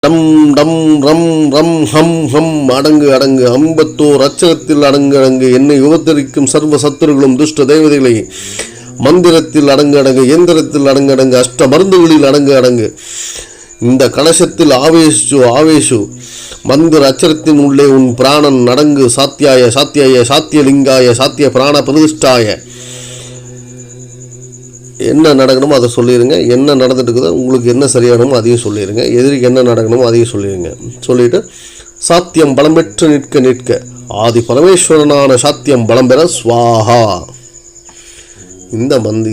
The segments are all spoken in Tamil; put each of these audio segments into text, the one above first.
டம் டம் ரம் ரம் ஹம் ஹம் அடங்கு அடங்கு 51 அச்சரத்தில் அடங்கு அடங்கு என்னை உபத்தரிக்கும் சர்வ சத்துருகளும் துஷ்ட தேவதைகளை மந்திரத்தில் அடங்கு அடங்கு எந்திரத்தில் அடங்கு அடங்கு அஷ்ட மருந்துகளில் அடங்கு அடங்கு இந்த கலசத்தில் ஆவேஷு ஆவேஷு மந்திர அச்சரத்தின் உள்ளே உன் பிராணன் அடங்கு சாத்தியாய சாத்தியாய சாத்தியலிங்காய சாத்திய பிராண பிரதிஷ்டாய. என்ன நடக்கணுமோ அதை சொல்லிடுங்க. என்ன நடந்துட்டு இருக்குதோ உங்களுக்கு என்ன சரியானமோ அதையும் சொல்லிடுங்க. எதிரிக்கு என்ன நடக்கணுமோ அதையும் சொல்லிடுங்க. சொல்லிவிட்டு சாத்தியம் பலம் பெற்று நிற்க நிற்க ஆதி பரமேஸ்வரனான சாத்தியம் பலம் பெற ஸ்வாஹா.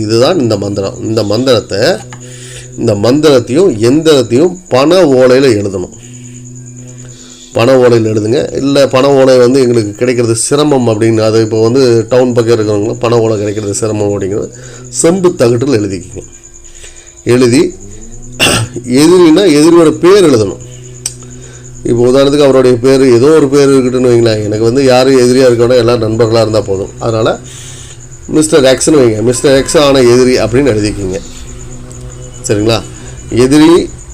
இதுதான் இந்த மந்திரம். இந்த மந்திரத்தையும் எந்திரத்தையும் பண ஓலையில் எழுதணும். பண ஓலையில் எழுதுங்க. இல்லை பண ஓலை எங்களுக்கு கிடைக்கிறது சிரமம் அப்படின்னு, அது இப்போ டவுன் பக்கம் இருக்கிறவங்க பண ஓலை கிடைக்கிறது சிரமம் அப்படிங்கிறது செம்பு தகட்டில் எழுதிக்கிங்க. எழுதி எதிரினா எதிரியோட பேர் எழுதணும். இப்போ உதாரணத்துக்கு அவருடைய பேர் ஏதோ ஒரு பேர் இருக்குதுன்னு வைங்களேன். எனக்கு யாரும் எதிரியாக இருக்கணும், எல்லாம் நண்பர்களாக இருந்தால் போதும். அதனால் மிஸ்டர் எக்ஸ்னு வைங்க. மிஸ்டர் எக்ஸ் ஆன எதிரி அப்படின்னு எழுதிக்கிங்க. சரிங்களா? எதிரி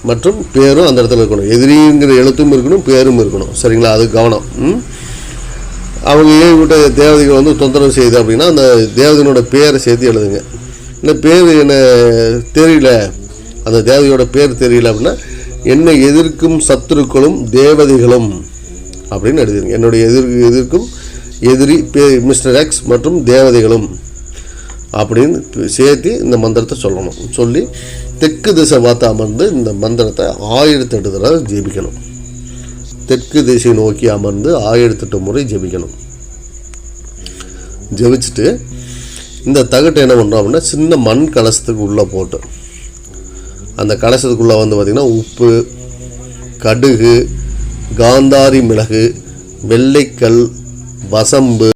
மற்றும் பேரும் அந்த இடத்துல இருக்கணும். எதிரிங்கிற எழுத்தும் இருக்கணும், பேரும் இருக்கணும். சரிங்களா? அது கவனம். அவங்க ஏற்பட்ட தேவதைகள் தொந்தரவு செய்யுது அப்படின்னா அந்த தேவதையோட பேரை சேர்த்து எழுதுங்க. இல்லை பேர் என்ன தெரியல, அந்த தேவதையோட பேர் தெரியல அப்படின்னா என்னை எதிர்க்கும் சத்துருக்களும் தேவதைகளும் அப்படின்னு எழுதுங்க. என்னுடைய எதிர்க்கும் எதிரி மிஸ்டர் எக்ஸ் மற்றும் தேவதைகளும் அப்படின்னு சேர்த்து இந்த மந்திரத்தை சொல்லணும். சொல்லி தெற்கு திசை பார்த்து அமர்ந்து இந்த மந்திரத்தை 1008 தடவை ஜெபிக்கணும். தெற்கு திசை நோக்கி அமர்ந்து 1008 முறை ஜெபிக்கணும். ஜெபிச்சுட்டு இந்த தகட்டை என்ன பண்ணுறோம் அப்படின்னா சின்ன மண் கலசத்துக்கு உள்ளே போட்டு அந்த கலசத்துக்குள்ளே பார்த்திங்கன்னா உப்பு, கடுகு, காந்தாரி மிளகு, வெள்ளைக்கல், வசம்பு,